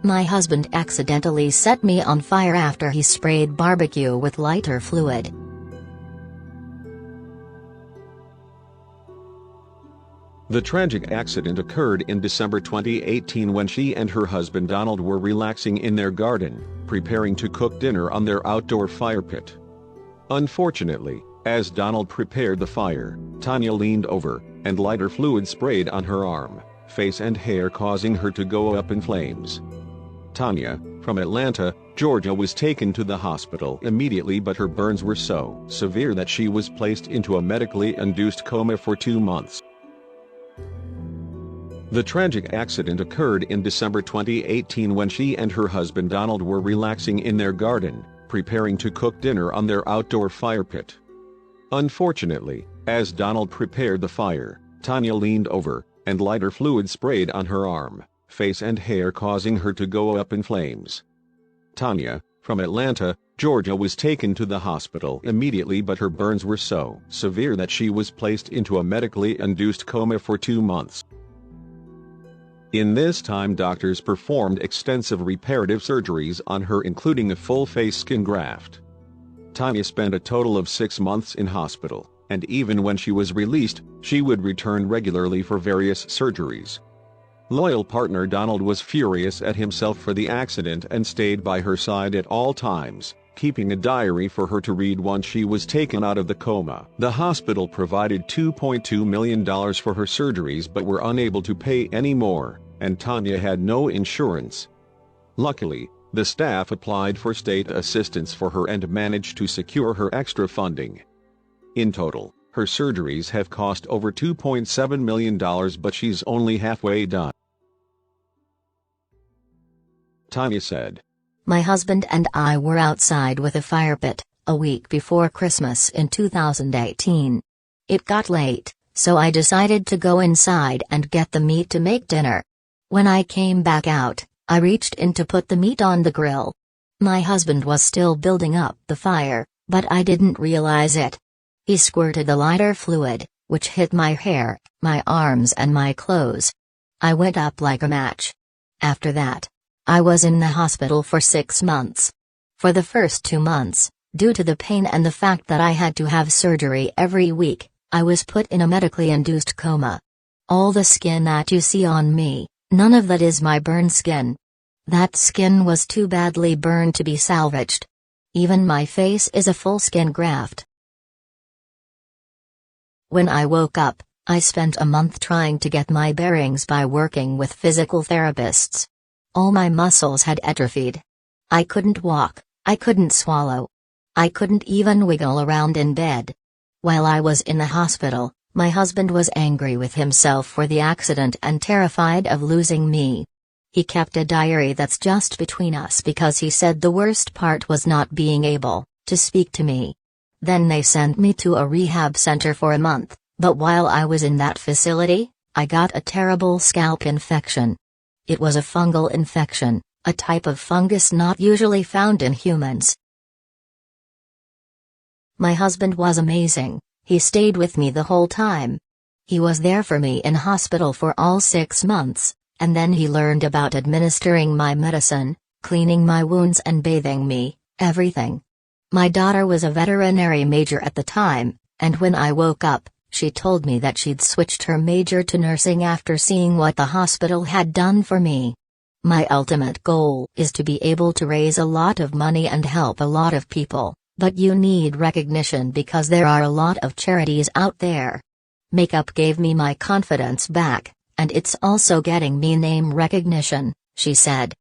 My husband accidentally set me on fire after he sprayed barbecue with lighter fluid. The tragic accident occurred in December 2018 when she and her husband Donald were relaxing in their garden, preparing to cook dinner on their outdoor fire pit. Unfortunately, as Donald prepared the fire, Tanya leaned over, and lighter fluid sprayed on her arm, face and hair, causing her to go up in flames. Tanya, from Atlanta, Georgia, was taken to the hospital immediately, but her burns were so severe that she was placed into a medically induced coma for 2 months. The tragic accident occurred in December 2018 when she and her husband Donald were relaxing in their garden, preparing to cook dinner on their outdoor fire pit. Unfortunately, as Donald prepared the fire, Tanya leaned over, and lighter fluid sprayed on her arm, face and hair, causing her to go up in flames. Tanya, from Atlanta, Georgia, was taken to the hospital immediately, but her burns were so severe that she was placed into a medically induced coma for 2 months. In this time, doctors performed extensive reparative surgeries on her, including a full-face skin graft. Tanya spent a total of 6 months in hospital, and even when she was released, she would return regularly for various surgeries. Loyal partner Donald was furious at himself for the accident and stayed by her side at all times, keeping a diary for her to read once she was taken out of the coma. The hospital provided $2.2 million for her surgeries but were unable to pay any more, and Tanya had no insurance. Luckily, the staff applied for state assistance for her and managed to secure her extra funding. In total, her surgeries have cost over $2.7 million, but she's only halfway done. Tanya said, My husband and I were outside with a fire pit, a week before Christmas in 2018. It got late, so I decided to go inside and get the meat to make dinner. When I came back out, I reached in to put the meat on the grill. My husband was still building up the fire, but I didn't realize it. He squirted the lighter fluid, which hit my hair, my arms and my clothes. I went up like a match. After that, I was in the hospital for 6 months. For the first 2 months, due to the pain and the fact that I had to have surgery every week, I was put in a medically induced coma. All the skin that you see on me, none of that is my burn skin. That skin was too badly burned to be salvaged. Even my face is a full skin graft. When I woke up, I spent a month trying to get my bearings by working with physical therapists. All my muscles had atrophied. I couldn't walk, I couldn't swallow. I couldn't even wiggle around in bed. While I was in the hospital, my husband was angry with himself for the accident and terrified of losing me. He kept a diary that's just between us because he said the worst part was not being able to speak to me. Then they sent me to a rehab center for a month, but while I was in that facility, I got a terrible scalp infection. It was a fungal infection, a type of fungus not usually found in humans. My husband was amazing. He stayed with me the whole time. He was there for me in hospital for all 6 months, and then he learned about administering my medicine, cleaning my wounds and bathing me, everything. My daughter was a veterinary major at the time, and when I woke up, she told me that she'd switched her major to nursing after seeing what the hospital had done for me. My ultimate goal is to be able to raise a lot of money and help a lot of people, but you need recognition because there are a lot of charities out there. Makeup gave me my confidence back, and it's also getting me name recognition, she said.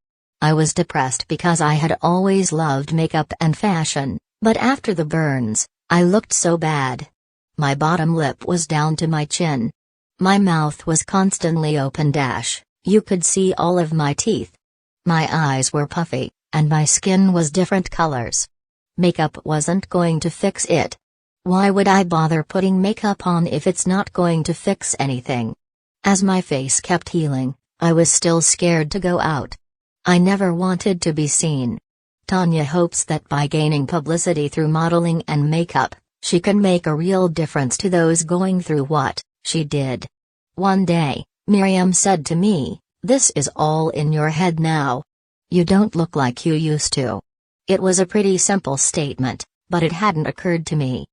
I was depressed because I had always loved makeup and fashion, but after the burns, I looked so bad. My bottom lip was down to my chin. My mouth was constantly open. You could see all of my teeth. My eyes were puffy, and my skin was different colors. Makeup wasn't going to fix it. Why would I bother putting makeup on if it's not going to fix anything? As my face kept healing, I was still scared to go out. I never wanted to be seen. Tanya hopes that by gaining publicity through modeling and makeup, she can make a real difference to those going through what she did. One day, Miriam said to me, "This is all in your head now. "You don't look like you used to." It was a pretty simple statement, but it hadn't occurred to me.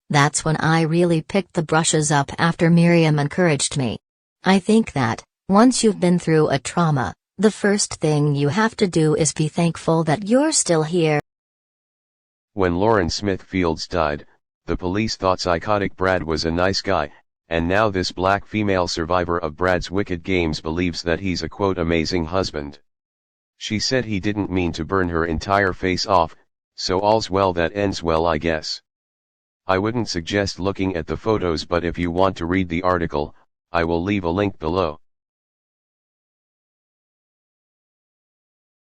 That's when I really picked the brushes up after Miriam encouraged me. I think that, once you've been through a trauma, the first thing you have to do is be thankful that you're still here. When Lauren Smith Fields died, the police thought psychotic Brad was a nice guy, and now this black female survivor of Brad's wicked games believes that he's a quote amazing husband. She said he didn't mean to burn her entire face off, so all's well that ends well, I guess. I wouldn't suggest looking at the photos, but if you want to read the article, I will leave a link below.